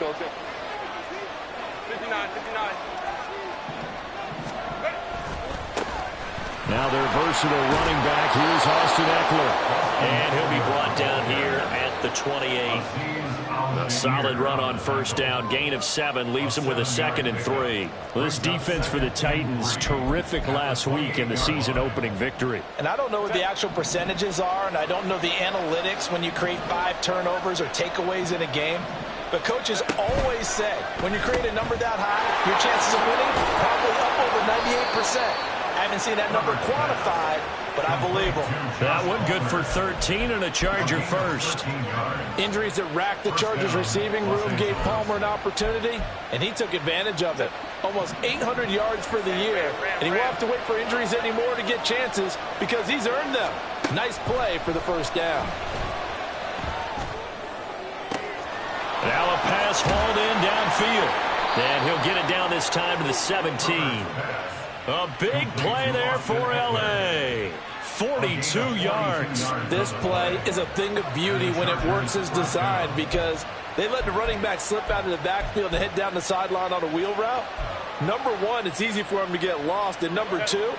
go. 59, 59. Now their versatile running back, here's Austin Eckler. And he'll be brought down here at the 28. A solid run on first down, gain of 7, leaves him with a 2nd and 3. Well, this defense for the Titans, terrific last week in the season opening victory. And I don't know what the actual percentages are, and I don't know the analytics when you create 5 turnovers or takeaways in a game. But coaches always say, when you create a number that high, your chances of winning probably up over 98%. I haven't seen that number quantified, but I believe them. That one good for 13 and a Charger first. Injuries that racked the Chargers receiving room gave Palmer an opportunity, and he took advantage of it. Almost 800 yards for the year, and he won't have to wait for injuries anymore to get chances because he's earned them. Nice play for the first down. Now a pass hauled in downfield. And he'll get it down this time to the 17. A big play there for L.A. 42 yards. This play is a thing of beauty when it works as designed because they let the running back slip out of the backfield and head down the sideline on a wheel route. Number one, it's easy for him to get lost. And number two,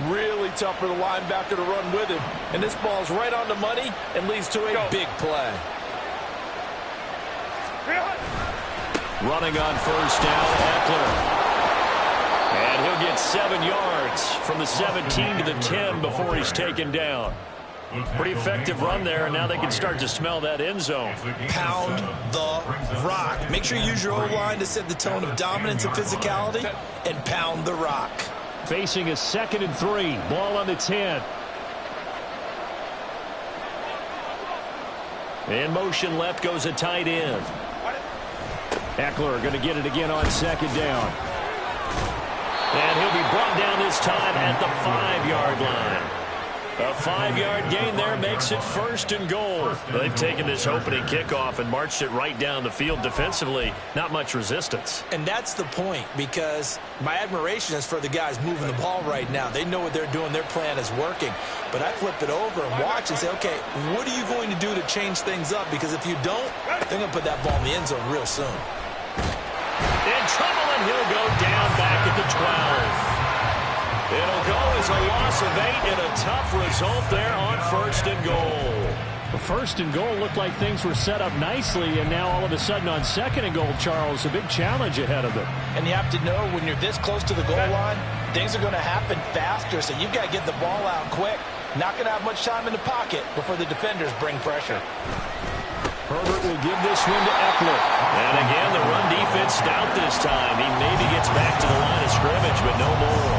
really tough for the linebacker to run with him. And this ball's right on the money and leads to a big play. Running on first down, Eckler. And he'll get 7 yards from the 17 to the 10 before he's taken down. Pretty effective run there, and now they can start to smell that end zone. Pound the rock. Make sure you use your O-line to set the tone of dominance and physicality, and pound the rock. Facing a 2nd and 3. Ball on the 10. In motion left goes a tight end. Eckler going to get it again on 2nd down. And he'll be brought down this time at the 5-yard line. A 5-yard gain there makes it 1st and goal. They've taken this opening kickoff and marched it right down the field defensively. Not much resistance. And that's the point, because my admiration is for the guys moving the ball right now. They know what they're doing. Their plan is working. But I flip it over and watch and say, okay, what are you going to do to change things up? Because if you don't, they're going to put that ball in the end zone real soon. In trouble, and he'll go down back at the 12. It'll go as a loss of 8 and a tough result there on 1st and goal. The 1st and goal looked like things were set up nicely, and now all of a sudden on 2nd and goal, Charles, a big challenge ahead of them. And you have to know when you're this close to the goal line, things are going to happen faster, so you've got to get the ball out quick. Not going to have much time in the pocket before the defenders bring pressure. Herbert will give this one to Eckler. And again, the run defense stout this time. He maybe gets back to the line of scrimmage, but no more.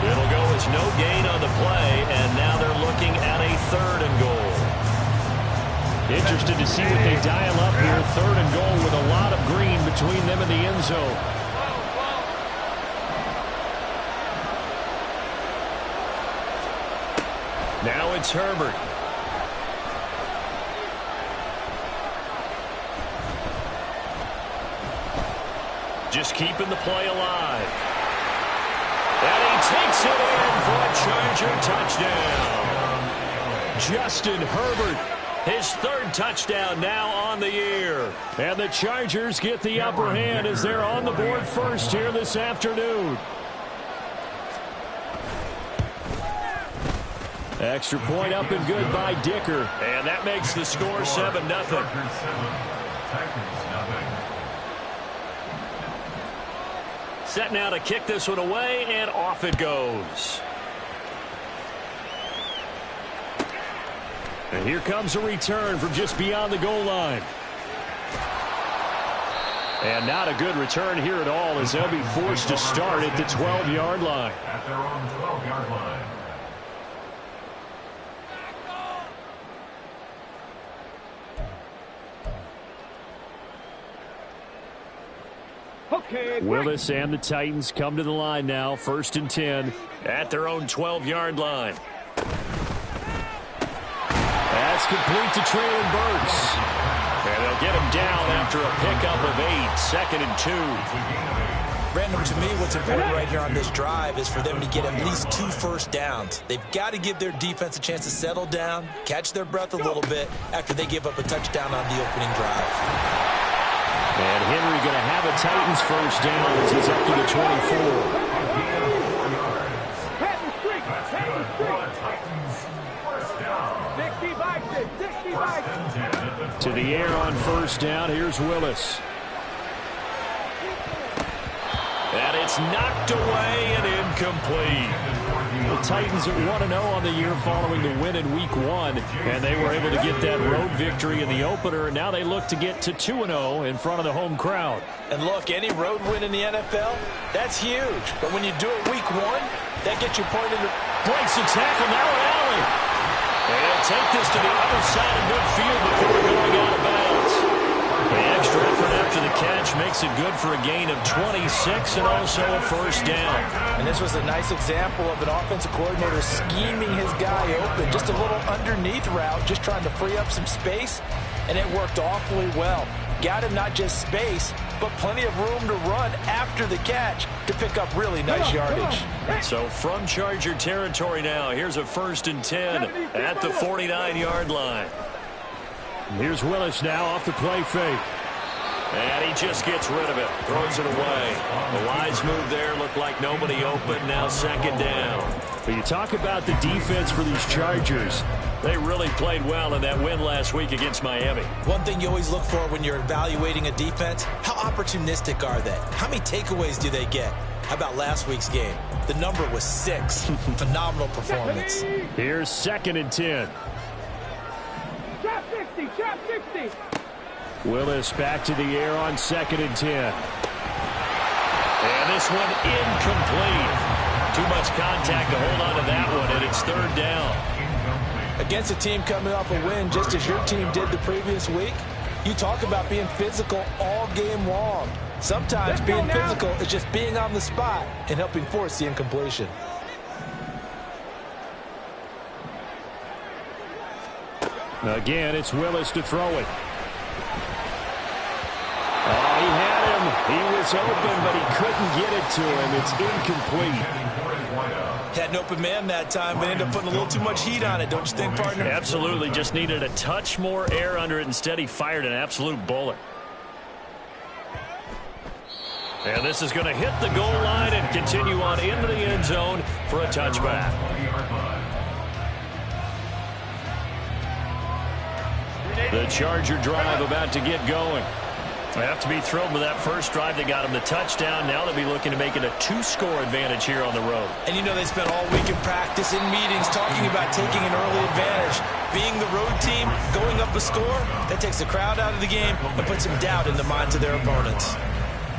It'll go as no gain on the play, and now they're looking at a 3rd and goal. Interested to see what they dial up here. 3rd and goal with a lot of green between them and the end zone. Now it's Herbert. Just keeping the play alive. And he takes it in for a Charger touchdown. Justin Herbert, his 3rd touchdown now on the year. And the Chargers get the upper hand as they're on the board first here this afternoon. Extra point up and good by Dicker. And that makes the score 7-0. Set now to kick this one away, and off it goes. And here comes a return from just beyond the goal line. And not a good return here at all, as they'll be forced to start at the 12-yard line. At their own 12-yard line. Willis and the Titans come to the line now. 1st and 10 at their own 12-yard line. That's complete to Traylon Burks. And they'll get him down after a pickup of 8. 2nd and 2. Brandon, to me, what's important right here on this drive is for them to get at least 2 first downs. They've got to give their defense a chance to settle down, catch their breath a little bit after they give up a touchdown on the opening drive. And Henry going to have a Titans first down as he's up to the 24. To the air on first down. Here's Willis. And it's knocked away and incomplete. The Titans are 1-0 on the year following the win in Week 1, and they were able to get that road victory in the opener, and now they look to get to 2-0 in front of the home crowd. And look, any road win in the NFL, that's huge. But when you do it Week 1, that gets you pointed to... Breaks the tackle, now an alley. And take this to the other side of midfield before going out of bounds. The extra effort after the catch makes it good for a gain of 26 and also a first down. And this was a nice example of an offensive coordinator scheming his guy open. Just a little underneath route, just trying to free up some space, and it worked awfully well. Got him not just space, but plenty of room to run after the catch to pick up really nice yardage. So from Charger territory now, here's a 1st and 10 at the 49-yard line. Here's Willis now off the play fake. And he just gets rid of it, throws it away. The wise move there, looked like nobody open, now 2nd down. But you talk about the defense for these Chargers. They really played well in that win last week against Miami. One thing you always look for when you're evaluating a defense, how opportunistic are they? How many takeaways do they get? How about last week's game? The number was 6. Phenomenal performance. Here's 2nd and 10. Trap 60, trap 60. Willis back to the air on 2nd and 10. And this one incomplete. Too much contact to hold on to that one, and it's 3rd down. Against a team coming off a win just as your team did the previous week, you talk about being physical all game long. Sometimes being physical is just being on the spot and helping force the incompletion. Again, it's Willis to throw it. Oh, he had him. He was open, but he couldn't get it to him. It's incomplete. Had an open man that time, but ended up putting a little too much heat on it, don't you think, partner? Absolutely. Just needed a touch more air under it. Instead, he fired an absolute bullet. And this is going to hit the goal line and continue on into the end zone for a touchback. The Charger drive about to get going. They have to be thrilled with that first drive. They got him the touchdown. Now they'll be looking to make it a 2-score advantage here on the road. And you know they spent all week in practice, in meetings, talking about taking an early advantage. Being the road team, going up a score, that takes the crowd out of the game and puts some doubt in the minds of their opponents.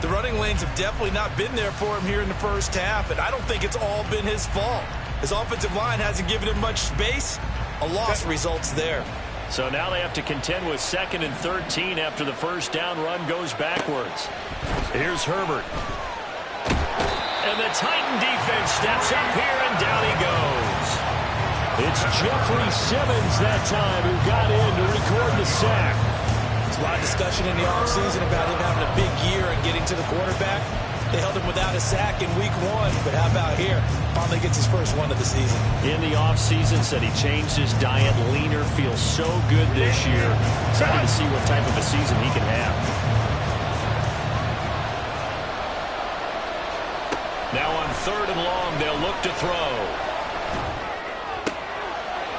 The running lanes have definitely not been there for him here in the first half, and I don't think it's all been his fault. His offensive line hasn't given him much space. A loss results there. So now they have to contend with 2nd and 13 after the first down run goes backwards. Here's Herbert. And the Titan defense steps up here, and down he goes. It's Jeffrey Simmons that time who got in to record the sack. There's a lot of discussion in the offseason about him having a big year and getting to the quarterback. They held him without a sack in Week 1, but how about here? Finally gets his first one of the season. In the offseason, said he changed his diet, leaner, feels so good this year. Excited to see what type of a season he can have. Now on 3rd and long, they'll look to throw.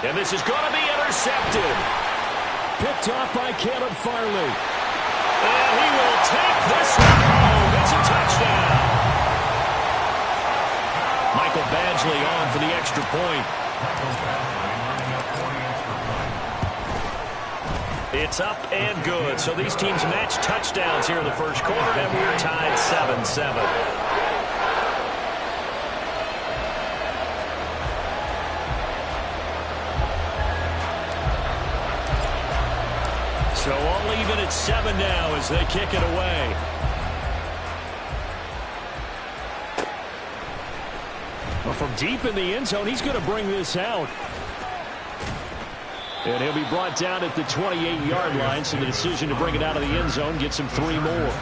And this is going to be intercepted. Picked off by Caleb Farley. And he will take this one home. It's a touchdown. Michael Badgley on for the extra point. It's up and good. So these teams match touchdowns here in the first quarter, and we're tied 7-7. So all even at 7 now as they kick it away. Well, from deep in the end zone, he's going to bring this out. And he'll be brought down at the 28-yard line, so the decision to bring it out of the end zone gets him 3 more.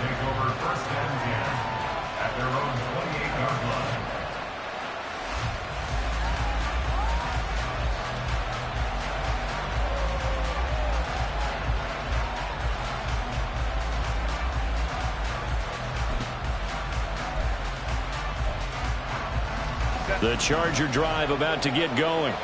The Charger drive about to get going.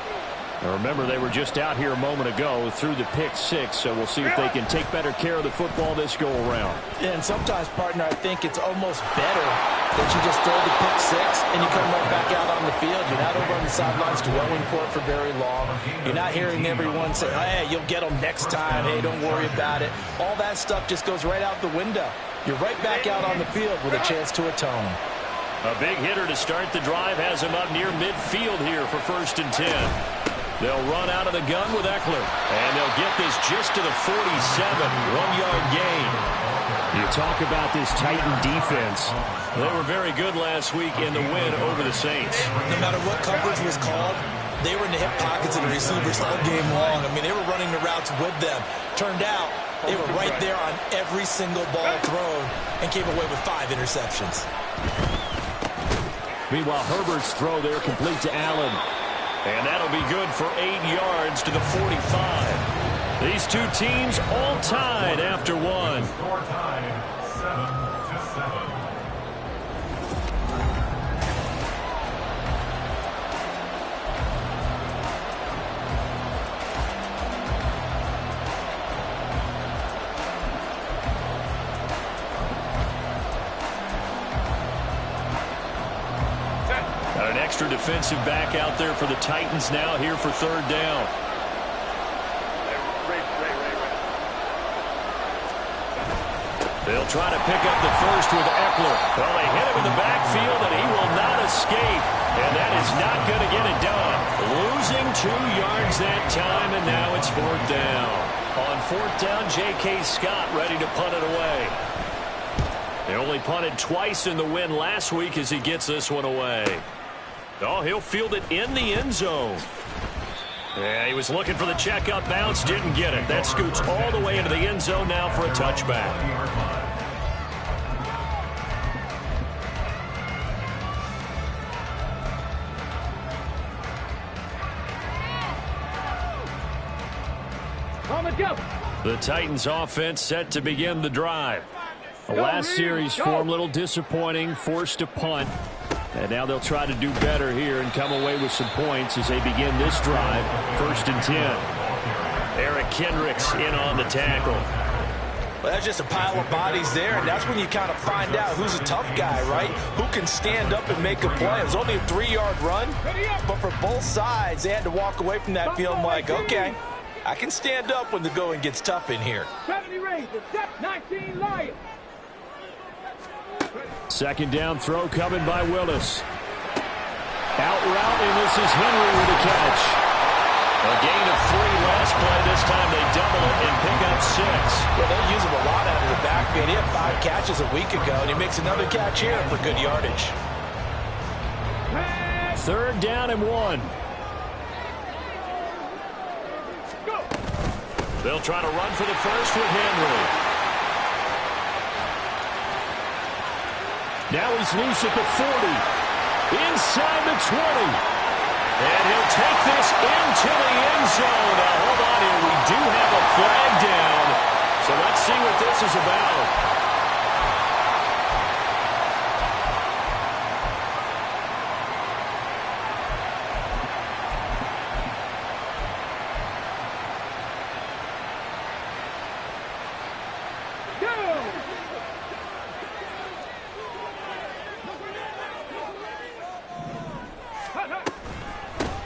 Now remember, they were just out here a moment ago through the pick six, so we'll see if they can take better care of the football this go-around. Yeah, and sometimes, partner, I think it's almost better that you just throw the pick six and you come right back out on the field. You're not over on the sidelines dwelling for it for very long. You're not hearing everyone say, hey, you'll get them next time. Hey, don't worry about it. All that stuff just goes right out the window. You're right back out on the field with a chance to atone. A big hitter to start the drive has him up near midfield here for 1st and 10. They'll run out of the gun with Eckler, and they'll get this just to the 47, 1-yard gain. You talk about this Titan defense. They were very good last week in the win over the Saints. No matter what coverage was called, they were in the hip pockets of the receivers all game long. I mean, they were running the routes with them. Turned out, they were right there on every single ball thrown and came away with 5 interceptions. Meanwhile, Herbert's throw there complete to Allen. And that'll be good for 8 yards to the 45. These two teams all tied after one. Score tied 7-7. An extra defensive back out there for the Titans now here for 3rd down. They'll try to pick up the first with Eckler. Well, they hit him in the backfield, and he will not escape. And that is not going to get it done. Losing 2 yards that time, and now it's 4th down. On 4th down, J.K. Scott ready to punt it away. They only punted twice in the win last week as he gets this one away. Oh, he'll field it in the end zone. Yeah, he was looking for the checkup bounce, didn't get it. That scoots all the way into the end zone now for a touchback. The Titans offense set to begin the drive. The last series for them, a little disappointing, forced to punt. And now they'll try to do better here and come away with some points as they begin this drive. 1st and 10. Eric Kendricks in on the tackle. Well, that's just a pile of bodies there, and that's when you kind of find out who's a tough guy, right? Who can stand up and make a play. It was only a 3-yard run, but for both sides, they had to walk away from that field like, okay, I can stand up when the going gets tough in here. 70 Rangers, 19 Lions. 2nd down throw coming by Willis. Out route, and this is Henry with a catch. A gain of 3 last play. This time they double it and pick up 6. Well, they use him a lot out of the backfield. He had 5 catches a week ago, and he makes another catch here for good yardage. 3rd down and 1. They'll try to run for the first with Henry. Now he's loose at the 40. Inside the 20. And he'll take this into the end zone. Now, hold on here. We do have a flag down. So let's see what this is about.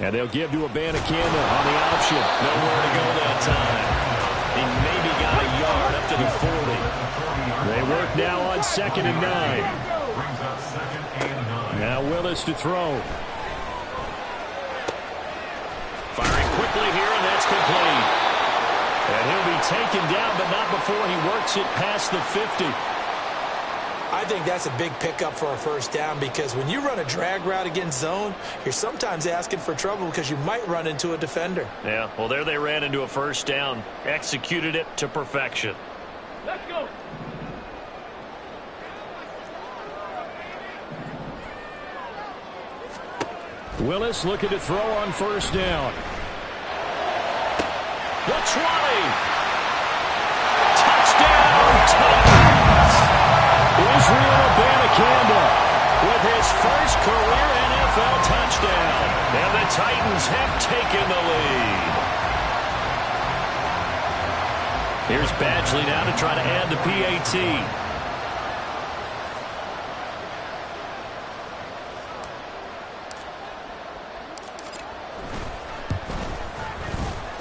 And they'll give to Abanikanda on the option. Nowhere to go that time. He maybe got a yard up to the 40. They work now on 2nd and 9. Now Willis to throw. Firing quickly here, and that's complete. And he'll be taken down, but not before he works it past the 50. I think that's a big pickup for a 1st down because when you run a drag route against zone, you're sometimes asking for trouble because you might run into a defender. Yeah, well, there they ran into a 1st down. Executed it to perfection. Let's go. Willis looking to throw on 1st down. The 20. Touchdown, Titans. Israel Abanikanda with his first career NFL MSFL touchdown. And the Titans have taken the lead. Here's Badgley now to try to add the PAT.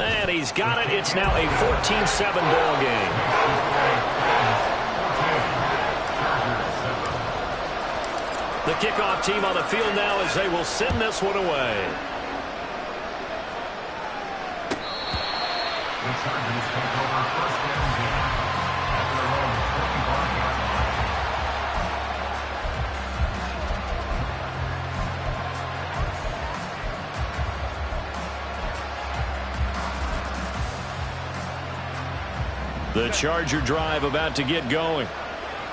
And he's got it. It's now a 14-7 ball game. The kickoff team on the field now as they will send this one away. The Chargers take over first down game at their own 45-yard line. The Charger drive about to get going.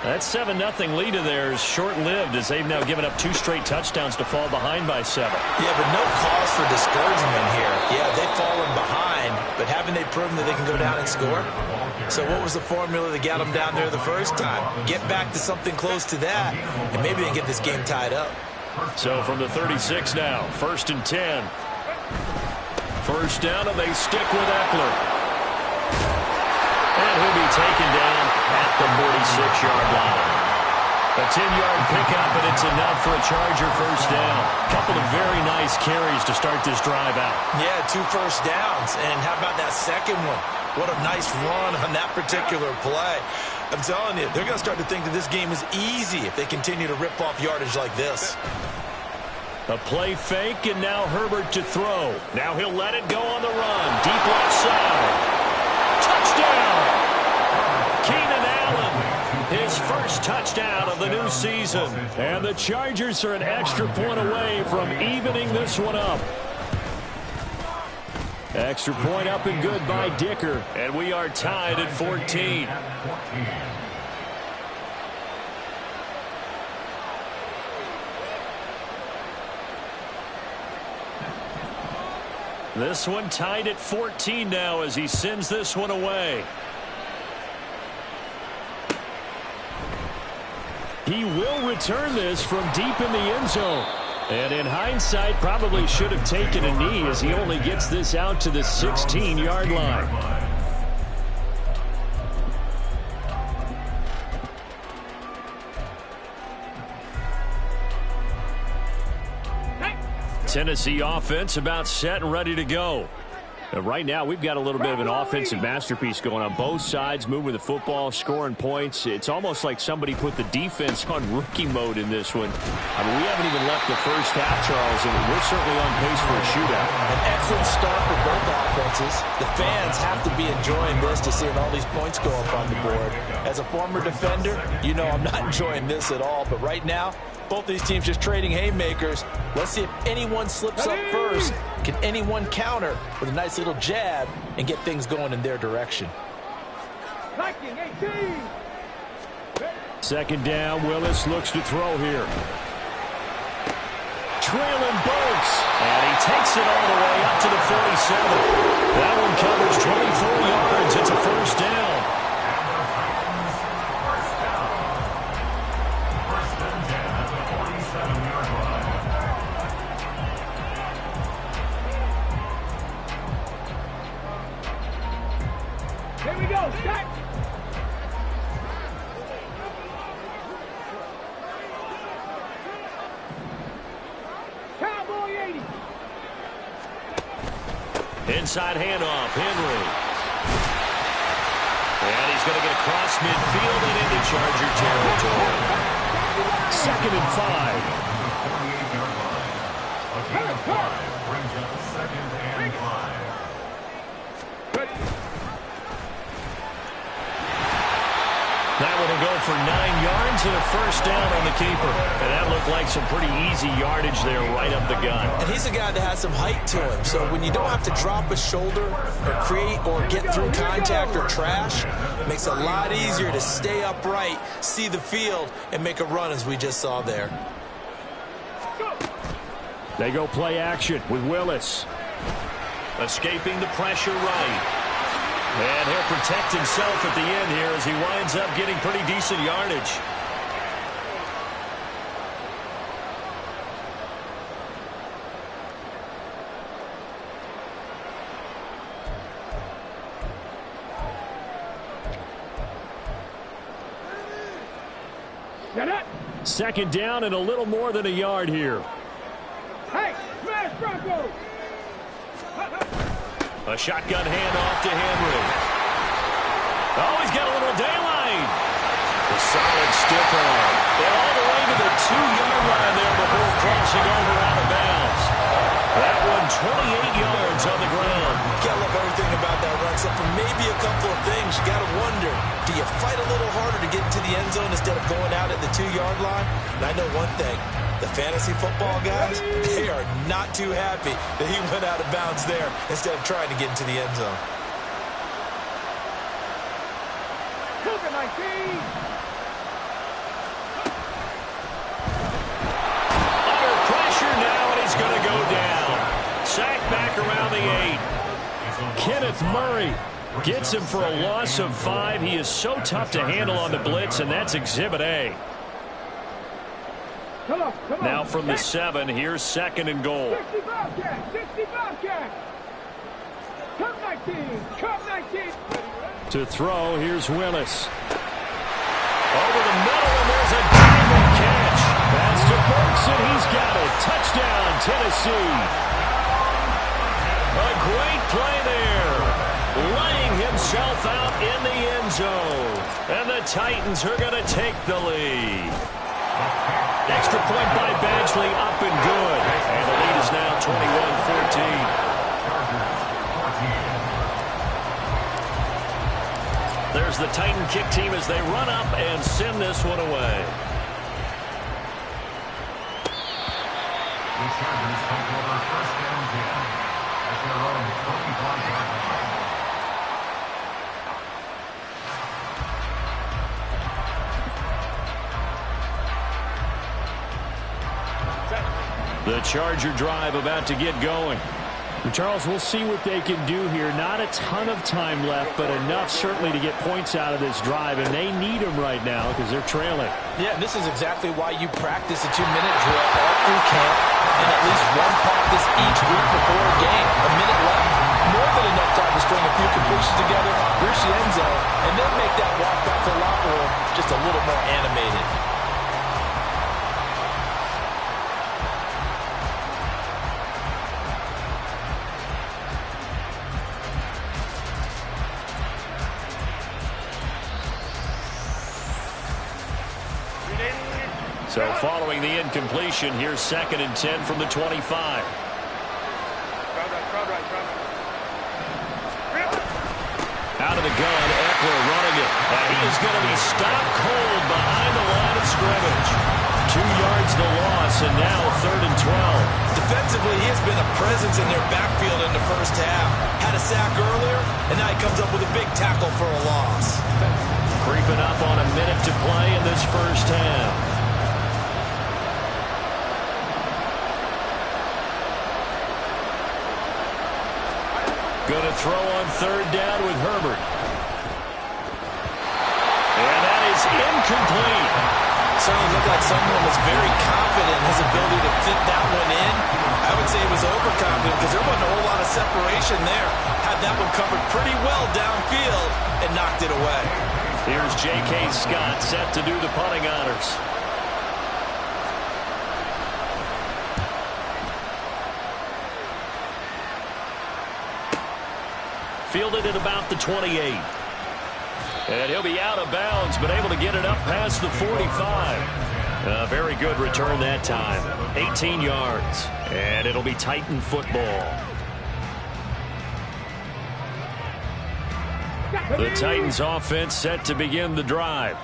That 7-0 lead of theirs short-lived as they've now given up 2 straight touchdowns to fall behind by 7. Yeah, but no cause for discouragement here. Yeah, they've fallen behind, but haven't they proven that they can go down and score? So what was the formula that got them down there the first time? Get back to something close to that, and maybe they can get this game tied up. So from the 36 now, 1st and 10. First down, and they stick with Eckler. And he'll be taken down at the 46-yard line. A 10-yard pickup, and it's enough for a Charger first down. Couple of very nice carries to start this drive out. Yeah, 2 first downs. And how about that second one? What a nice run on that particular play. I'm telling you, they're going to start to think that this game is easy if they continue to rip off yardage like this. A play fake, and now Herbert to throw. Now he'll let it go on the run. Deep left side. Touchdown! Keenan Allen, his first touchdown of the new season. And the Chargers are an extra point away from evening this one up. Extra point up and good by Dicker. And we are tied at 14. This one tied at 14 now as he sends this one away. He will return this from deep in the end zone. And in hindsight, probably should have taken a knee as he only gets this out to the 16-yard line. Tennessee offense about set and ready to go. And right now, we've got a little bit of an offensive masterpiece going on. Both sides moving the football, scoring points. It's almost like somebody put the defense on rookie mode in this one. I mean, we haven't even left the first half, Charles, and we're certainly on pace for a shootout. An excellent start for both offenses. The fans have to be enjoying this to seeing all these points go up on the board. As a former defender, you know I'm not enjoying this at all. But right now, both these teams just trading haymakers. Let's see if anyone slips up first. Can anyone counter with a nice little jab and get things going in their direction? Second down, Willis looks to throw here. Traylon Burks, and he takes it all the way up to the 47. That one covers 24 yards. It's a first down. Here we go, set! Cowboy 80! Inside handoff, Henry. And he's going to get across midfield and into Charger territory. 2nd and 5. The 48-yard line. A gain of 5 brings up 2nd and 5. That one will go for 9 yards and a first down on the keeper. And that looked like some pretty easy yardage there right up the gut. And he's a guy that has some height to him. So when you don't have to drop a shoulder or create or get through contact or trash, it makes it a lot easier to stay upright, see the field, and make a run as we just saw there. They go play action with Willis. Escaping the pressure right. And he'll protect himself at the end here as he winds up getting pretty decent yardage. Second down and a little more than a yard here. Hey, smash Bronco! A shotgun handoff to Henry. Oh, he's got a little daylight. A solid stiff arm. And all the way to the 2-yard line there before crossing over out of bounds. That one 28 yards on the ground. Gotta love everything about that run, except for maybe a couple of things. You gotta wonder, do you fight a little harder to get into the end zone instead of going out at the 2-yard line? And I know one thing, the fantasy football guys, they are not too happy that he went out of bounds there instead of trying to get into the end zone. Cougar 19! Under pressure now, and he's going to go down. Sack back around the 8. Kenneth Murray gets him for a loss of 5. He is so tough to handle on the blitz, and that's Exhibit A. Come on. Now from the 7, here's 2nd and goal. 60 Bobcat! 60 Bobcat! Cup 19! Cup 19! To throw, here's Willis. Over the middle, and there's a diamond catch. That's to Burks, and he's got it. Touchdown, Tennessee. A great play there. Laying himself out in the end zone. And the Titans are going to take the lead. Extra point by Badgley, up and good. And the lead is now 21-14. There's the Titan kick team as they run up and send this one away. The Chargers take over 1st and 10 at their own 25-yard line. The Charger drive about to get going. Charles, we'll see what they can do here. Not a ton of time left, but enough certainly to get points out of this drive, and they need them right now because they're trailing. Yeah, and this is exactly why you practice a 2-minute drill all through camp and at least one practice each week before a game. A minute left, more than enough time to string a few completions together, reach the end zone, and then make that walk back to the locker room just a little more animated. So following the incompletion, here's 2nd and 10 from the 25. Out of the gun, Eckler running it. And he is going to be stopped cold behind the line of scrimmage. 2 yards the loss, and now 3rd and 12. Defensively, he has been a presence in their backfield in the first half. Had a sack earlier, and now he comes up with a big tackle for a loss. Creeping up on a minute to play in this first half. Going to throw on 3rd down with Herbert. And that is incomplete. Certainly looked like someone was very confident in his ability to fit that one in. I would say he was overconfident because there wasn't a whole lot of separation there. Had that one covered pretty well downfield and knocked it away. Here's J.K. Scott set to do the punting honors. Fielded at about the 28. And he'll be out of bounds, but able to get it up past the 45. A very good return that time. 18 yards. And it'll be Titan football. The Titans offense set to begin the drive.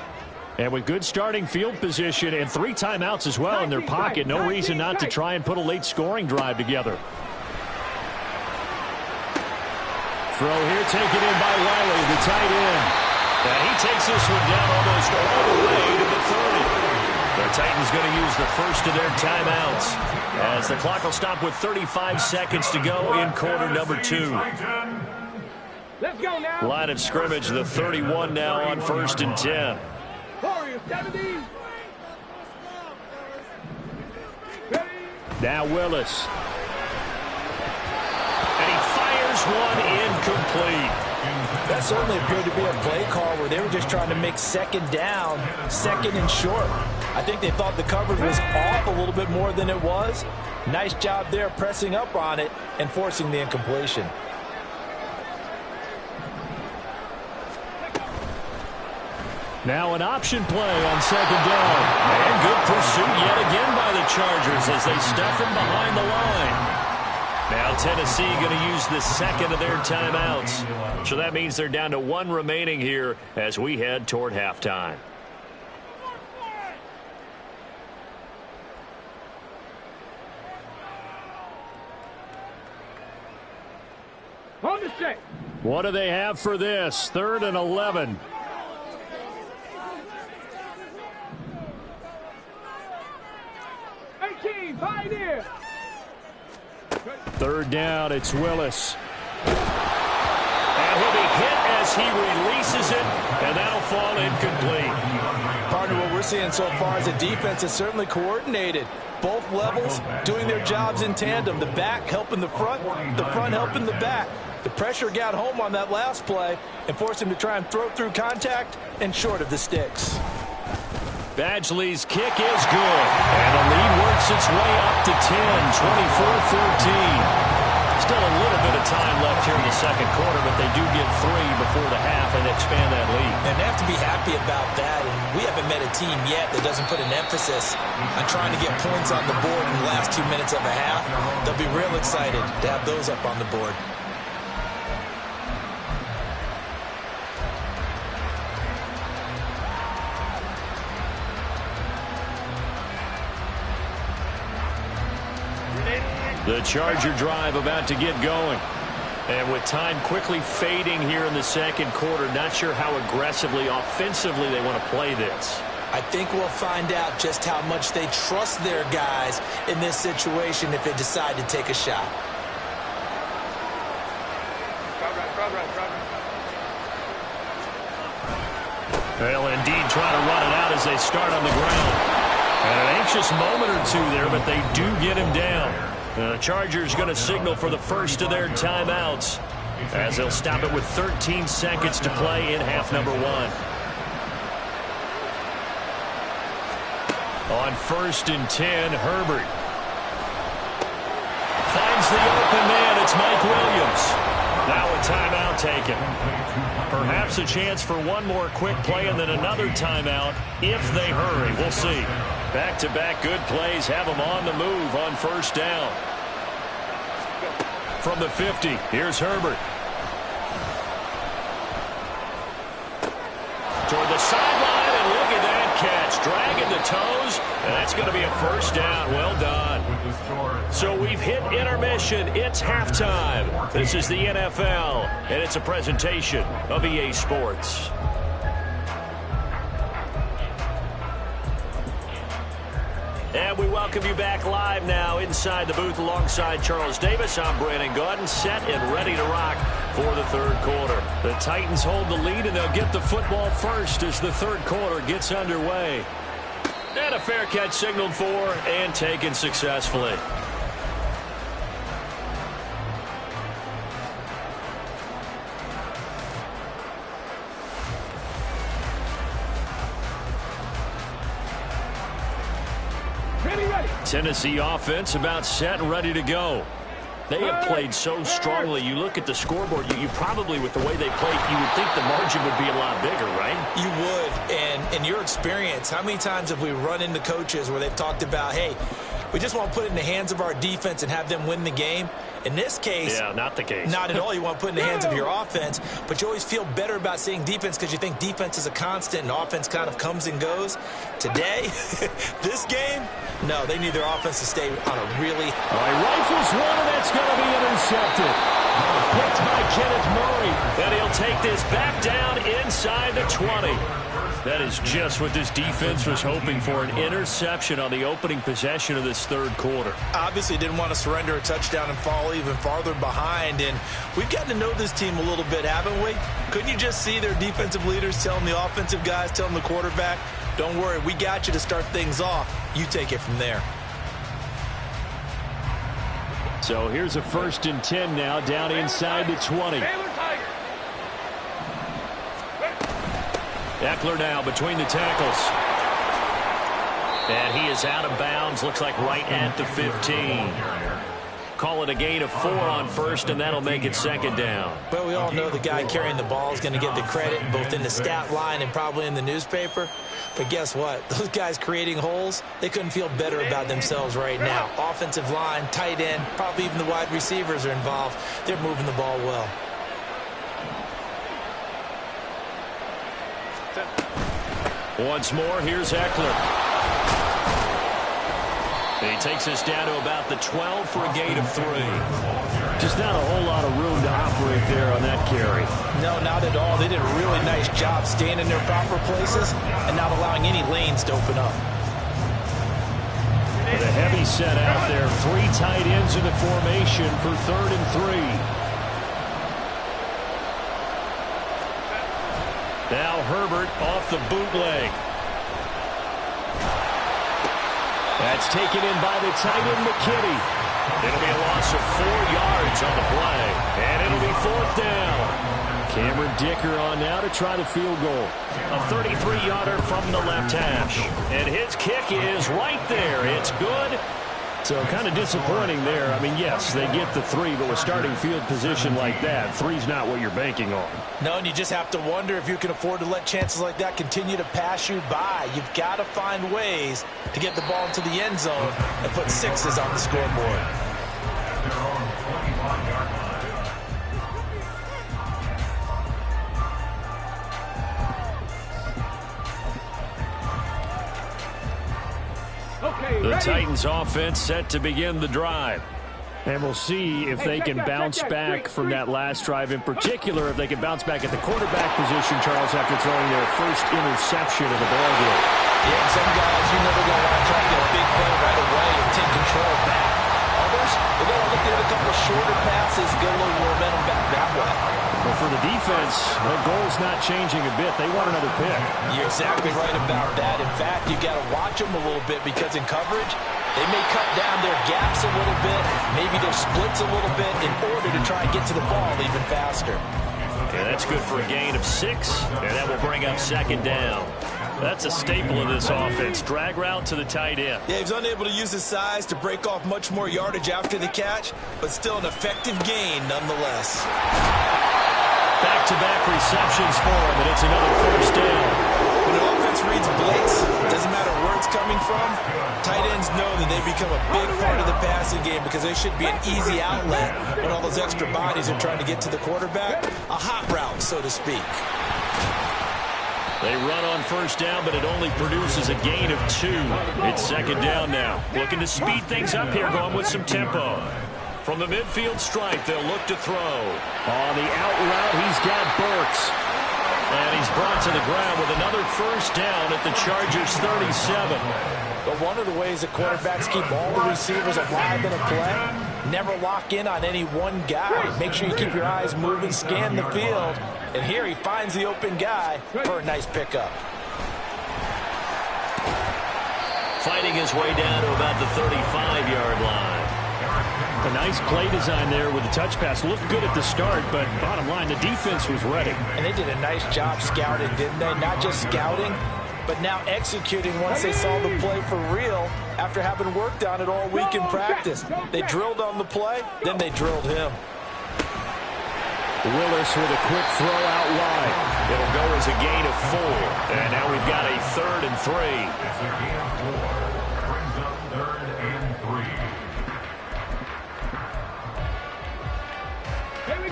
And with good starting field position and 3 timeouts as well in their pocket, no reason not to try and put a late scoring drive together. Throw here taken in by Wiley, the tight end. And he takes this one down almost all the way to the 30. The Titans going to use the first of their timeouts as the clock will stop with 35 seconds to go in quarter number 2. Let's go now. Line of scrimmage, the 31 now on 1st and 10. Warriors 70. Now Willis. And he fires one incomplete. That certainly appeared to be a play call where they were just trying to make second down, second and short. I think they thought the coverage was off a little bit more than it was. Nice job there pressing up on it and forcing the incompletion. Now an option play on second down. And good pursuit yet again by the Chargers as they stuff him behind the line. Now Tennessee going to use the second of their timeouts. So that means they're down to one remaining here as we head toward halftime. On the set. What do they have for this? 3rd and 11. Pioneer. 3rd down, it's Willis. And he'll be hit as he releases it, and that'll fall incomplete. Partner, what we're seeing so far is the defense is certainly coordinated. Both levels doing their jobs in tandem. The back helping the front helping the back. The pressure got home on that last play and forced him to try and throw through contact and short of the sticks. Badgley's kick is good, and the lead works its way up to 10, 24-14. Still a little bit of time left here in the second quarter, but they do get 3 before the half and expand that lead. And they have to be happy about that, and we haven't met a team yet that doesn't put an emphasis on trying to get points on the board in the last 2 minutes of a half. They'll be real excited to have those up on the board. The Charger drive about to get going. And with time quickly fading here in the second quarter, not sure how aggressively, offensively they want to play this. I think we'll find out just how much they trust their guys in this situation if they decide to take a shot. They'll indeed try to run it out as they start on the ground. And an anxious moment or two there, but they do get him down. The Chargers going to signal for the first of their timeouts as they'll stop it with 13 seconds to play in half number 1. On 1st and 10, Herbert finds the open man. It's Mike Williams. Now a timeout taken. Perhaps a chance for one more quick play and then another timeout if they hurry. We'll see. Back-to-back good plays have them on the move on 1st down. From the 50, here's Herbert. Toward the sideline, and look at that catch. Dragging the toes, and that's going to be a 1st down. Well done. So we've hit intermission. It's halftime. This is the NFL, and it's a presentation of EA Sports. And we welcome you back live now inside the booth alongside Charles Davis. I'm Brandon Gaudin, set and ready to rock for the 3rd quarter. The Titans hold the lead, and they'll get the football first as the 3rd quarter gets underway. And a fair catch signaled for and taken successfully. Tennessee offense about set and ready to go. They have played so strongly. You look at the scoreboard, you probably, with the way they played, you would think the margin would be a lot bigger, right? You would. And in your experience, how many times have we run into coaches where they've talked about, hey, we just want to put it in the hands of our defense and have them win the game? In this case, yeah, not the case. Not at all. You want to put it in the hands of your offense, but you always feel better about seeing defense because you think defense is a constant and offense kind of comes and goes. Today, this game, no, they need their offense to stay on a really... All right, rifles one, and that's going to be intercepted. Picked by Kenneth Murray. Then he'll take this back down inside the 20. That is just what this defense was hoping for, an interception on the opening possession of this 3rd quarter. Obviously didn't want to surrender a touchdown and fall even farther behind, and we've gotten to know this team a little bit, haven't we? Couldn't you just see their defensive leaders telling the offensive guys, telling the quarterback, don't worry, we got you to start things off. You take it from there. So here's a 1st and 10 now, down inside the 20. Eckler now between the tackles. And he is out of bounds. Looks like right at the 15. Call it a gain of 4 on first, and that'll make it second down. Well, we all know the guy carrying the ball is going to get the credit, both in the stat line and probably in the newspaper. But guess what? Those guys creating holes, they couldn't feel better about themselves right now. Offensive line, tight end, probably even the wide receivers are involved. They're moving the ball well. Once more, here's Eckler. He takes us down to about the 12 for a gain of 3. Just not a whole lot of room to operate there on that carry. No, not at all. They did a really nice job staying in their proper places and not allowing any lanes to open up. With a heavy set out there, 3 tight ends in the formation for 3rd and 3. Now Herbert off the bootleg. That's taken in by the tight end, McKinney. It'll be a loss of 4 yards on the play, and it'll be 4th down. Cameron Dicker on now to try the field goal. A 33-yarder from the left hash. And his kick is right there. It's good. So kind of disappointing there. I mean, yes, they get the 3, but with starting field position like that, 3's not what you're banking on. No, and you just have to wonder if you can afford to let chances like that continue to pass you by. You've got to find ways to get the ball into the end zone and put 6s on the scoreboard. The Titans offense set to begin the drive. And we'll see if they can bounce back from that last drive. In particular, if they can bounce back at the quarterback position, Charles, after throwing their first interception of the ball game. Yeah, some guys, you know they're going to want to try to get a big play right away and take control back. Others, they're going to look at a couple of shorter passes, get a little momentum back that way. But for the defense, the goal's not changing a bit. They want another pick. You're exactly right about that. In fact, you got to watch them a little bit because in coverage, they may cut down their gaps a little bit, maybe their splits a little bit in order to try and get to the ball even faster. And that's good for a gain of 6, and that will bring up second down. That's a staple of this offense. Drag route to the tight end. Yeah, he was unable to use his size to break off much more yardage after the catch, but still an effective gain nonetheless. Back-to-back receptions for him, and it's another first down. When an offense reads blitz, doesn't matter where it's coming from, tight ends know that they become a big part of the passing game because they should be an easy outlet when all those extra bodies are trying to get to the quarterback. A hot route, so to speak. They run on first down, but it only produces a gain of 2. It's second down now. Looking to speed things up here, going with some tempo. From the midfield stripe, they'll look to throw. On the out route, he's got Burks. And he's brought to the ground with another first down at the Chargers' 37. But one of the ways that quarterbacks keep all the receivers alive in a play, never lock in on any one guy. Make sure you keep your eyes moving, scan the field. And here he finds the open guy for a nice pickup. Fighting his way down to about the 35-yard line. A nice play design there with the touch pass. Looked good at the start, but bottom line, the defense was ready. And they did a nice job scouting, didn't they? Not just scouting, but now executing once they saw the play for real after having worked on it all week in practice. They drilled on the play, then they drilled him. Willis with a quick throw out wide. It'll go as a gain of 4. And now we've got a 3rd and 3. It's a gain of 4. Brings up 3rd and 3.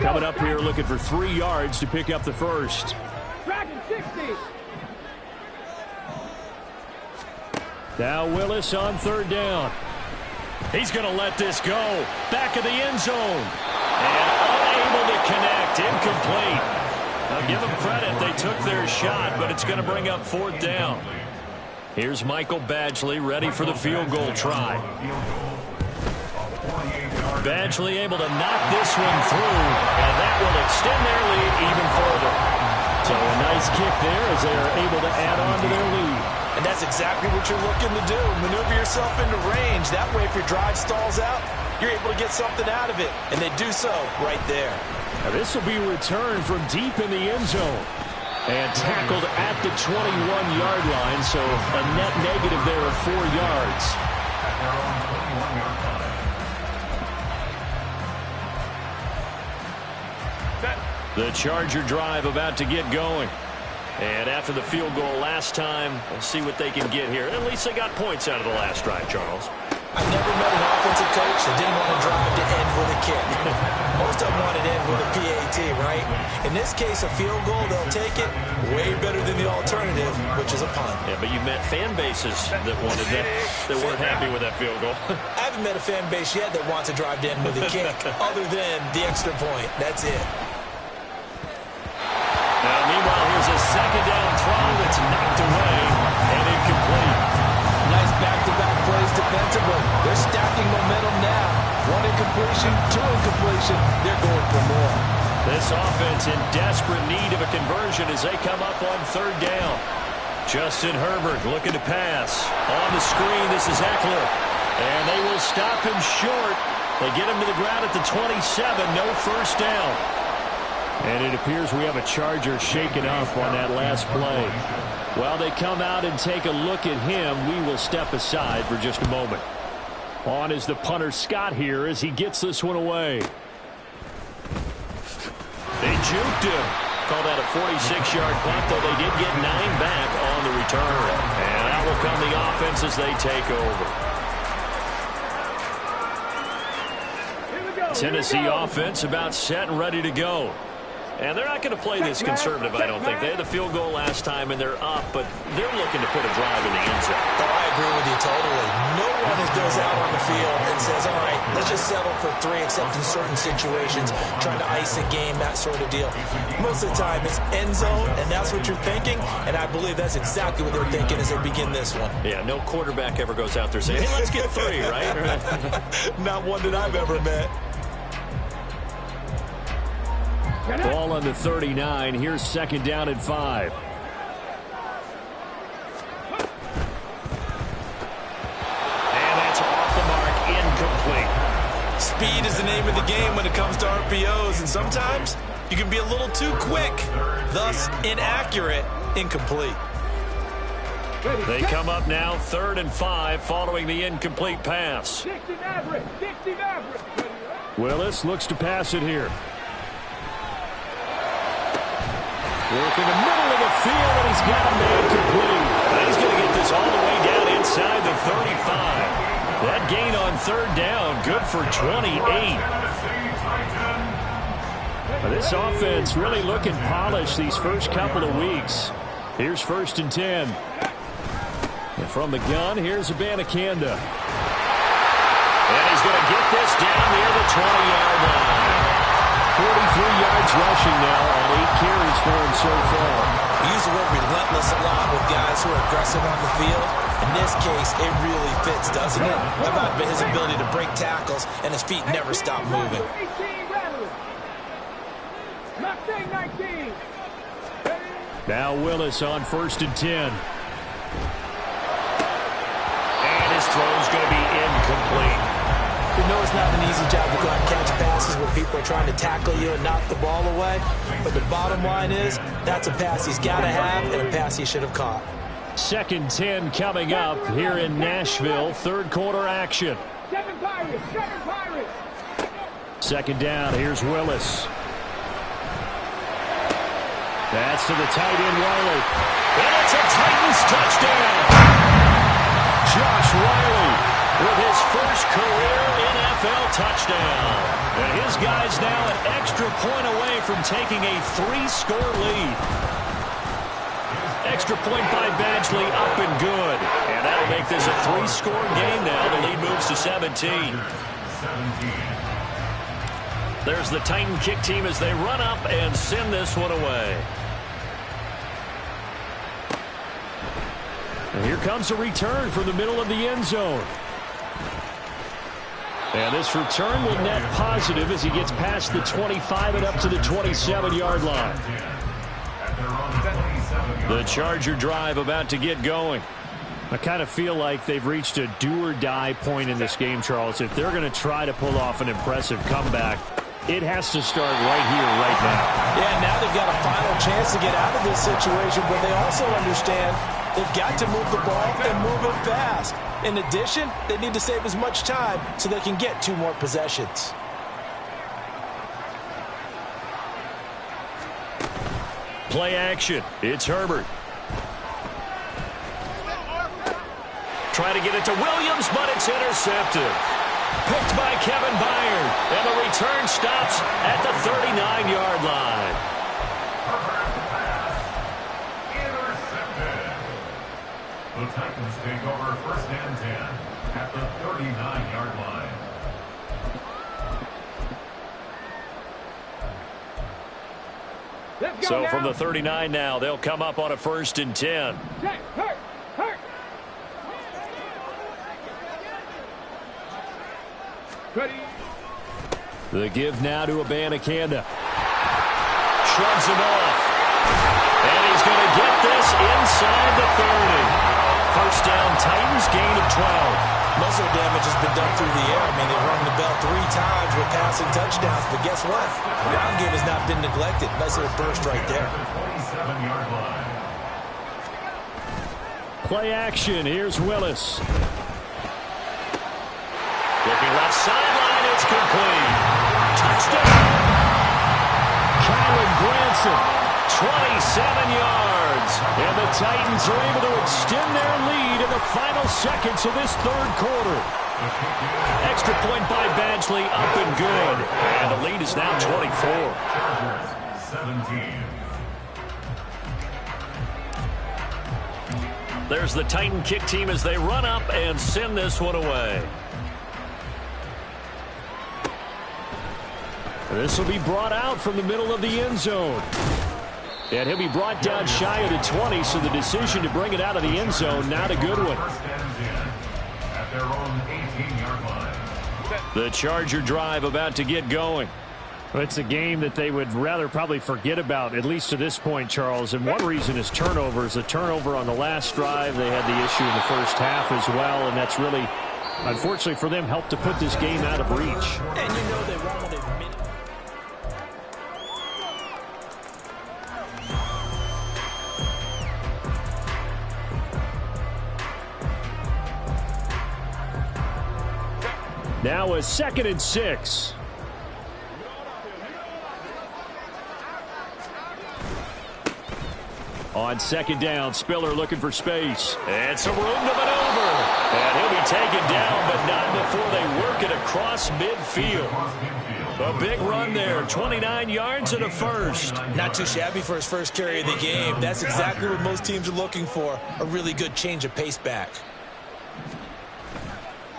Coming up here looking for 3 yards to pick up the first. Dragon 60. Now Willis on 3rd down. He's going to let this go. Back of the end zone. And unable to connect. Incomplete. Now give them credit. They took their shot, but it's going to bring up 4th down. Here's Michael Badgley ready for the field goal try. Badgley able to knock this one through, and that will extend their lead even further. So a nice kick there as they are able to add on to their lead. And that's exactly what you're looking to do. Maneuver yourself into range. That way, if your drive stalls out, you're able to get something out of it. And they do so right there. Now this will be returned from deep in the end zone. And tackled at the 21-yard line, so a net negative there of 4 yards. At their own 21-yard line. The Charger drive about to get going. And after the field goal last time, we'll see what they can get here. At least they got points out of the last drive, Charles. I never met an offensive coach that didn't want to drive to end with a kick. Most of them wanted to end with a PAT, right? In this case, a field goal, they'll take it way better than the alternative, which is a punt. Yeah, but you met fan bases that wanted that, that weren't happy with that field goal. I haven't met a fan base yet that wants to drive to end with a kick, other than the extra point. That's it. Now, meanwhile, here's a second down throw that's knocked away and incomplete. Nice back-to-back plays defensively. They're stacking momentum now. 1 incompletion, 2 incompletion. They're going for more. This offense in desperate need of a conversion as they come up on 3rd down. Justin Herbert looking to pass. On the screen, this is Eckler. And they will stop him short. They get him to the ground at the 27. No first down. And it appears we have a Charger shaken up on that last play. While they come out and take a look at him, we will step aside for just a moment. On is the punter Scott here as he gets this one away. They juked him. Call that a 46-yard punt, though they did get 9 back on the return. And out will come the offense as they take over. Tennessee offense about set and ready to go. And they're not going to play this conservative, I don't think. They had the field goal last time, and they're up, but they're looking to put a drive in the end zone. Oh, I agree with you totally. No one goes out on the field and says, all right, let's just settle for 3, except in certain situations, trying to ice a game, that sort of deal. Most of the time, it's end zone, and that's what you're thinking, and I believe that's exactly what they're thinking as they begin this one. Yeah, no quarterback ever goes out there saying, hey, let's get 3, right? Not one that I've ever met. Ball on the 39. Here's 2nd down and 5. And that's off the mark, incomplete. Speed is the name of the game when it comes to RPOs, and sometimes you can be a little too quick, thus inaccurate, incomplete. They come up now 3rd and 5 following the incomplete pass. Willis looks to pass it here. Working the middle of the field, and he's got a man complete. And he's going to get this all the way down inside the 35. That gain on 3rd down, good for 28. This offense really looking polished these first couple of weeks. Here's 1st and 10. And from the gun, here's Abanikanda. And he's going to get this down near the 20-yard line. 43 yards rushing now on 8 carries for him so far. We use the word relentless a lot with guys who are aggressive on the field. In this case, it really fits, doesn't it? How about his ability to break tackles and his feet never stop moving? Now Willis on 1st and 10. And his throw's going to be incomplete. We know it's not an easy job to go out and catch passes where people are trying to tackle you and knock the ball away. But the bottom line is, that's a pass he's got to have and a pass he should have caught. 2nd 10 coming up here in Nashville. 3rd quarter action. 7 Pirates! 7 Pirates! 2nd down. Here's Willis. That's to the tight end, Riley. And it's a Titans touchdown. Josh Riley with his first career NFL touchdown. And his guys now an extra point away from taking a 3-score lead. Extra point by Badgley, up and good. And that'll make this a 3-score game now. The lead moves to 17. There's the Titan kick team as they run up and send this one away. And here comes a return from the middle of the end zone. And this return will net positive as he gets past the 25 and up to the 27-yard line. The Charger drive about to get going. I kind of feel like they've reached a do-or-die point in this game, Charles. If they're going to try to pull off an impressive comeback, It has to start right here, right now. Yeah, now they've got a final chance to get out of this situation, but they also understand they've got to move the ball and move it fast. In addition, they need to save as much time so they can get 2 more possessions. Play action. It's Herbert. Try to get it to Williams, but it's intercepted. Picked by Kevin Byard, and the return stops at the 39-yard line. Intercepted. The Titans take over 1st and 10 at the 39-yard line. Let's go So now. from the 39 now, they'll come up on a 1st and 10. Check. Hurt. Ready. The give now to Abanikanda. Shrugs him off. And he's going to get this inside the 30. 1st down, Titans, gain of 12. Most of the damage has been done through the air. I mean, they've rung the bell 3 times with passing touchdowns, but guess what? The ground game has not been neglected. Nice little burst right there. 27-yard line. Play action. Here's Willis. Looking left sideline, it's complete. Touchdown! Kylan Granson. 27 yards. And the Titans are able to extend their lead in the final seconds of this 3rd quarter. Extra point by Badgley, up and good. And the lead is now 24. Chargers, 17. There's the Titan kick team as they run up and send this one away. This will be brought out from the middle of the end zone. And he'll be brought down shy of the 20, so the decision to bring it out of the end zone, not a good one. 1st and 10 at their own 18-yard line. The Charger drive about to get going. Well, it's a game that they would rather probably forget about, at least to this point, Charles. And one reason is turnovers. A turnover on the last drive. They had the issue in the 1st half as well, and that's really, unfortunately for them, helped to put this game out of reach. And you know they won't admit it. Now a 2nd and 6. On 2nd down, Spiller looking for space. And some room to maneuver. And he'll be taken down, but not before they work it across midfield. A big run there, 29 yards and a 1st. Not too shabby for his 1st carry of the game. That's exactly what most teams are looking for, a really good change of pace back.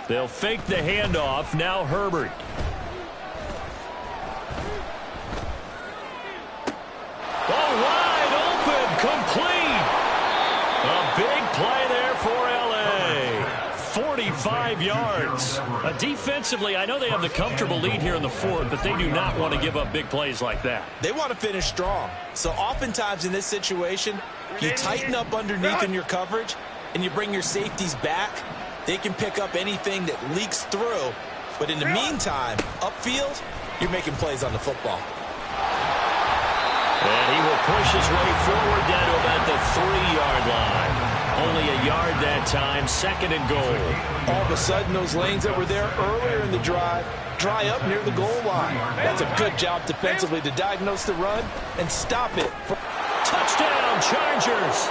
They'll fake the handoff. Now Herbert. Oh, wide open, complete. A big play there for L.A. 45 yards. Defensively, I know they have the comfortable lead here in the 4th, but they do not want to give up big plays like that. They want to finish strong. So oftentimes in this situation, you tighten up underneath in your coverage, and you bring your safeties back. They can pick up anything that leaks through. But in the meantime, upfield, you're making plays on the football. And he will push his way forward down to about the 3-yard line. Only a yard that time, 2nd and goal. All of a sudden, those lanes that were there earlier in the drive dry up near the goal line. That's a good job defensively to diagnose the run and stop it. Touchdown, Chargers.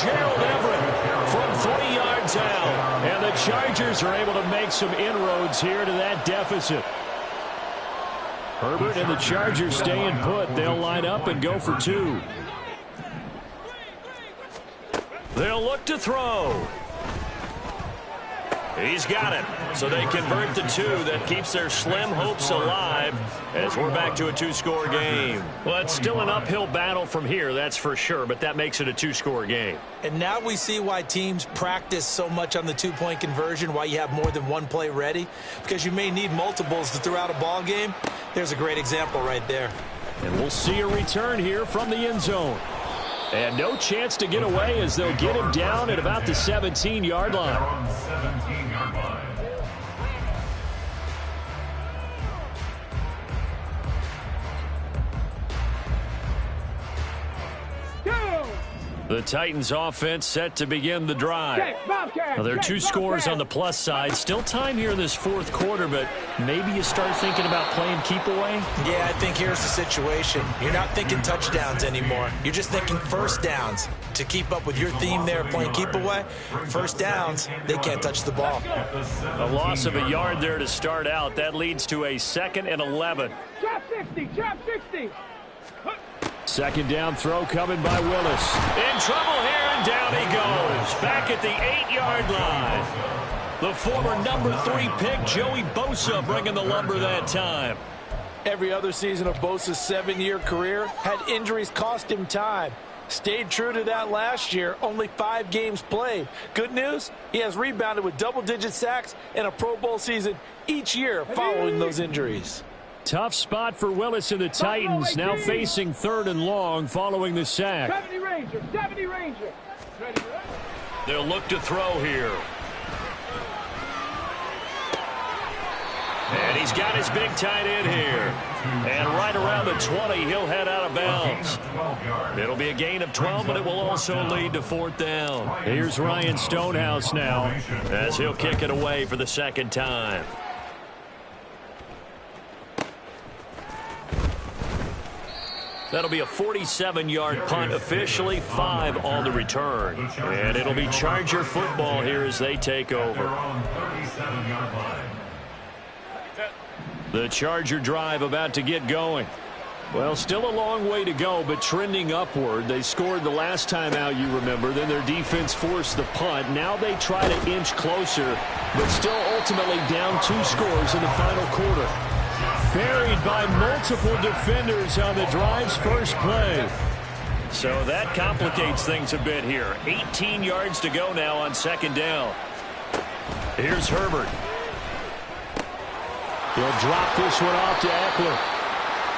Gerald Everett from 3 yards out. And the Chargers are able to make some inroads here to that deficit. Herbert and the Chargers staying put. They'll line up and go for 2. They'll look to throw. He's got it. So they convert the 2. That keeps their slim hopes alive as we're back to a 2-score game. Well, it's still an uphill battle from here, that's for sure, but that makes it a 2-score game. And now we see why teams practice so much on the 2-point conversion, why you have more than one play ready, because you may need multiples to throw out a ball game. There's a great example right there. And we'll see a return here from the end zone. And no chance to get away as they'll get him down at about the 17-yard line. 17-yard line. The Titans offense set to begin the drive. Now, there are two scores on the plus side. Still time here in this fourth quarter, but maybe you start thinking about playing keep away? Yeah, I think here's the situation. You're not thinking touchdowns anymore. You're just thinking first downs. To keep up with your theme there, playing keep away, first downs, they can't touch the ball. A loss of a yard there to start out. That leads to a 2nd and 11. Drop 60, drop 60. Second down throw coming by Willis. In trouble here, and down he goes. Back at the 8-yard line. The former number 3 pick, Joey Bosa, bringing the lumber that time. Every other season of Bosa's 7-year career had injuries cost him time. Stayed true to that last year, only 5 games played. Good news, he has rebounded with double-digit sacks and a Pro Bowl season each year following those injuries. Tough spot for Willis and the Titans, now facing 3rd and long following the sack. 70 Ranger, 70 Ranger. They'll look to throw here. And he's got his big tight end here. And right around the 20, he'll head out of bounds. It'll be a gain of 12, but it will also lead to 4th down. Here's Ryan Stonehouse now as he'll kick it away for the 2nd time. That'll be a 47-yard punt, officially 5 on the return. And it'll be Charger football here as they take over. The Charger drive about to get going. Well, still a long way to go, but trending upward. They scored the last time out, you remember. Then their defense forced the punt. Now they try to inch closer, but still ultimately down 2 scores in the final quarter. Buried by multiple defenders on the drive's first play. So that complicates things a bit here. 18 yards to go now on 2nd down. Here's Herbert. He'll drop this one off to Eckler.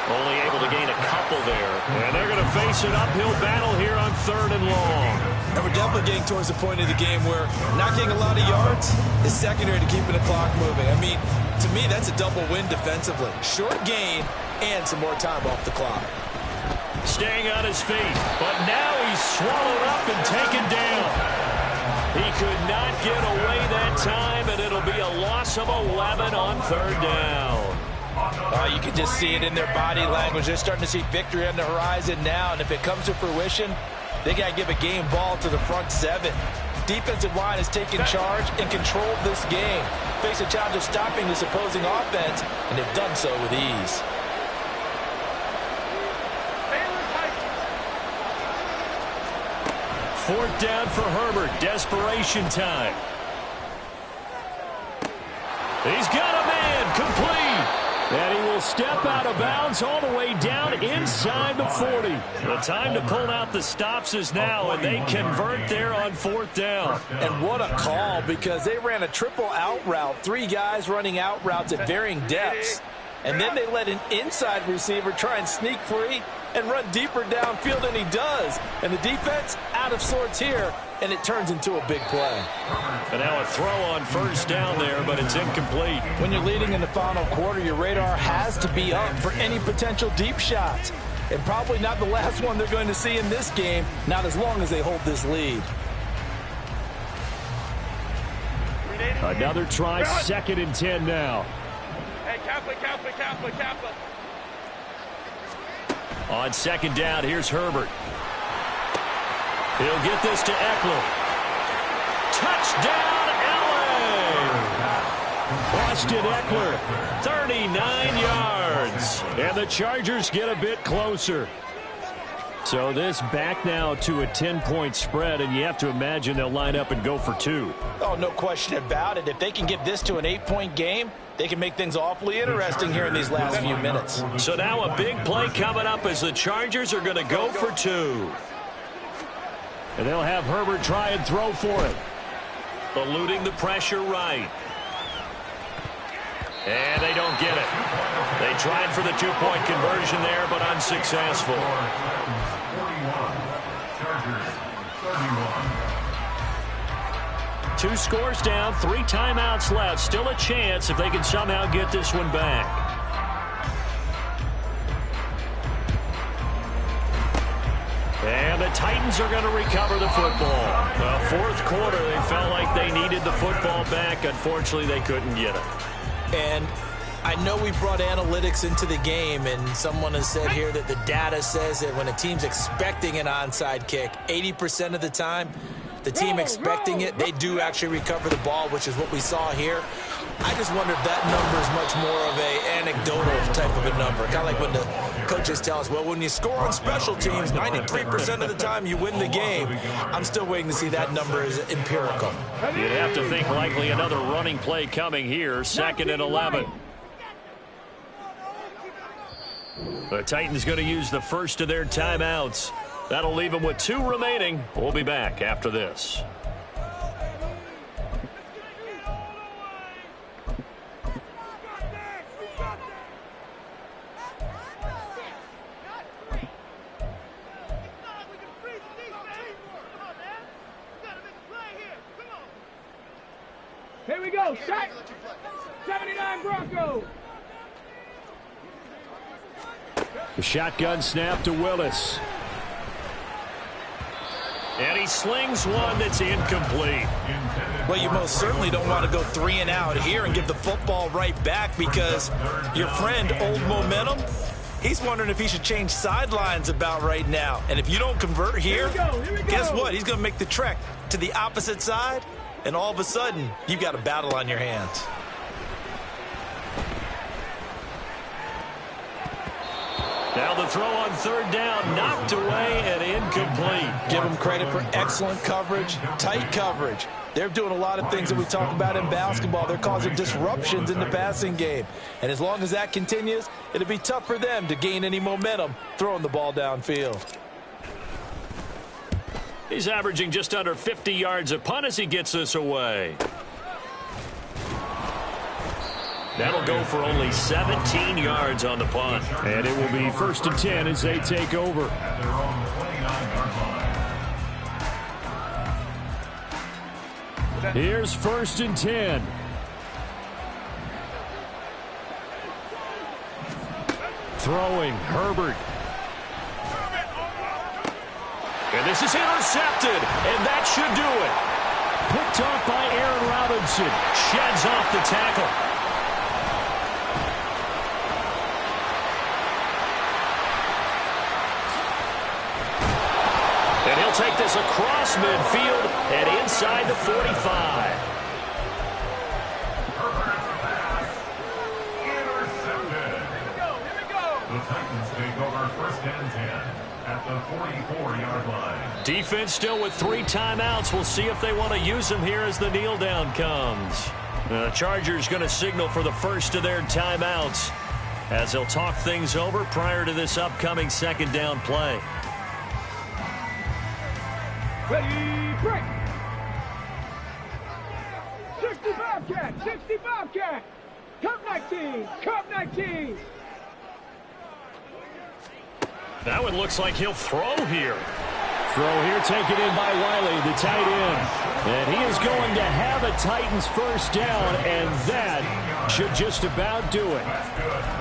Only able to gain a couple there. And they're going to face an uphill battle here on 3rd and long. And we're definitely getting towards the point of the game where not getting a lot of yards is secondary to keeping the clock moving. I mean, to me, that's a double win defensively. Short gain and some more time off the clock. Staying on his feet, but now he's swallowed up and taken down. He could not get away that time, and it'll be a loss of 11 on 3rd down. You can just see it in their body language. They're starting to see victory on the horizon now, and if it comes to fruition, they got to give a game ball to the front 7. Defensive line has taken charge and controlled this game. Face a challenge of stopping this opposing offense, and they've done so with ease. Fourth down for Herbert. Desperation time. He's got a man. Complete. And he will step out of bounds all the way down inside the 40. The time to pull out the stops is now, and they convert there on 4th down. And what a call, because they ran a triple out route. 3 guys running out routes at varying depths. And then they let an inside receiver try and sneak free and run deeper downfield, and he does. And the defense out of sorts here, and it turns into a big play. And now a throw on 1st down there, but it's incomplete. When you're leading in the final quarter, your radar has to be up for any potential deep shots. And probably not the last one they're going to see in this game, not as long as they hold this lead. Another try, 2nd and 10 now. Hey, Kaplan. On 2nd down, here's Herbert. He'll get this to Eckler. Touchdown, LA! Austin Eckler, 39 yards. And the Chargers get a bit closer. So this back now to a 10-point spread, and you have to imagine they'll line up and go for 2. Oh, no question about it. If they can get this to an 8-point game, they can make things awfully interesting here in these last few minutes. So now a big play coming up as the Chargers are going to go for 2. And they'll have Herbert try and throw for it. Eluding the pressure right. And they don't get it. They tried for the 2-point conversion there, but unsuccessful. 2 scores down, 3 timeouts left. Still a chance if they can somehow get this one back. And the Titans Titans are going to recover the football. Fourth quarter, they felt like they needed the football back. Unfortunately, they couldn't get it. And I know we brought analytics into the game, and someone has said here that the data says that when a team's expecting an onside kick, 80% of the time, the team expecting it, they do actually recover the ball, which is what we saw here. I just wonder if that number is much more of an anecdotal type of a number. Kind of like when the coaches tell us, well, when you score on special teams, 93% of the time you win the game. I'm still waiting to see that number is empirical. You'd have to think likely another running play coming here, 2nd and 11. The Titans going to use the first of their timeouts. That'll leave them with 2 remaining. We'll be back after this. Here we go. Set. 79 Broncos. The shotgun snap to Willis. And he slings one that's incomplete. Well, you most certainly don't want to go 3 and out here and give the football right back, because your friend, Old Momentum, he's wondering if he should change sidelines about right now. And if you don't convert here, guess what? He's going to make the trek to the opposite side, and all of a sudden, you've got a battle on your hands. Now the throw on 3rd down, knocked away and incomplete. Give them credit for excellent coverage, tight coverage. They're doing a lot of things that we talk about in basketball. They're causing disruptions in the passing game. And as long as that continues, it'll be tough for them to gain any momentum throwing the ball downfield. He's averaging just under 50 yards a punt as he gets this away. That'll go for only 17 yards on the punt. And it will be 1st and 10 as they take over. At their own 29-yard line. Here's 1st and 10. Throwing, Herbert. And this is intercepted, and that should do it. Picked off by Aaron Robinson. Sheds off the tackle. And he'll take this across midfield and inside the 45. Intercepted. The Titans take over 1st and 10 at the 44-yard line. Defense still with 3 timeouts. We'll see if they want to use them here as the kneel down comes. The Chargers going to signal for the first of their timeouts as they'll talk things over prior to this upcoming 2nd down play. Ready, break. 60 Bobcat, 60 Bobcat. Cup 19, Cup 19. That one looks like he'll throw here. Throw here taken in by Wiley, the tight end. And he is going to have a Titans 1st down, and that should just about do it.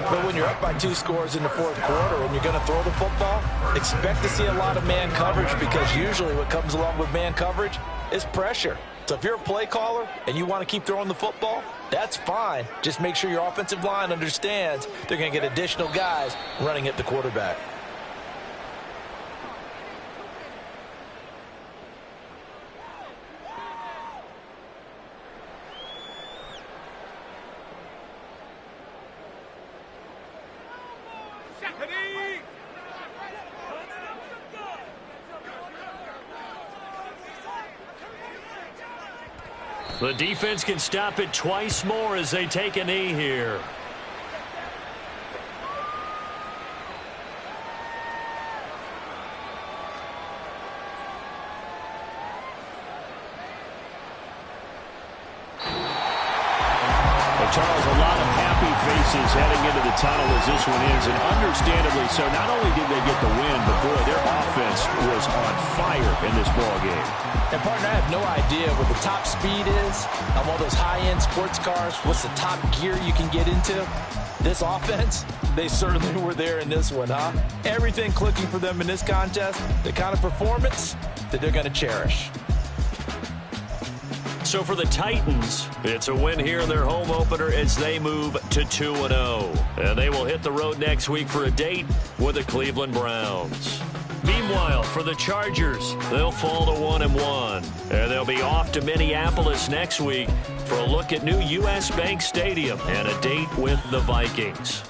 But when you're up by 2 scores in the 4th quarter and you're going to throw the football, expect to see a lot of man coverage, because usually what comes along with man coverage is pressure. So if you're a play caller and you want to keep throwing the football, that's fine. Just make sure your offensive line understands they're going to get additional guys running at the quarterback. The defense can stop it twice more as they take a knee here. Charles, a lot of happy faces heading into the tunnel as this one ends, and understandably so. Not only did they get the win, but boy, their offense was on fire in this ball game. And partner, I have no idea what the top speed is on all those high-end sports cars. What's the top gear you can get into? This offense, they certainly were there in this one, huh? Everything clicking for them in this contest, the kind of performance that they're going to cherish. So for the Titans, it's a win here in their home opener as they move to 2-0. And they will hit the road next week for a date with the Cleveland Browns. Meanwhile, for the Chargers, they'll fall to 1-1. And they'll be off to Minneapolis next week for a look at new U.S. Bank Stadium and a date with the Vikings.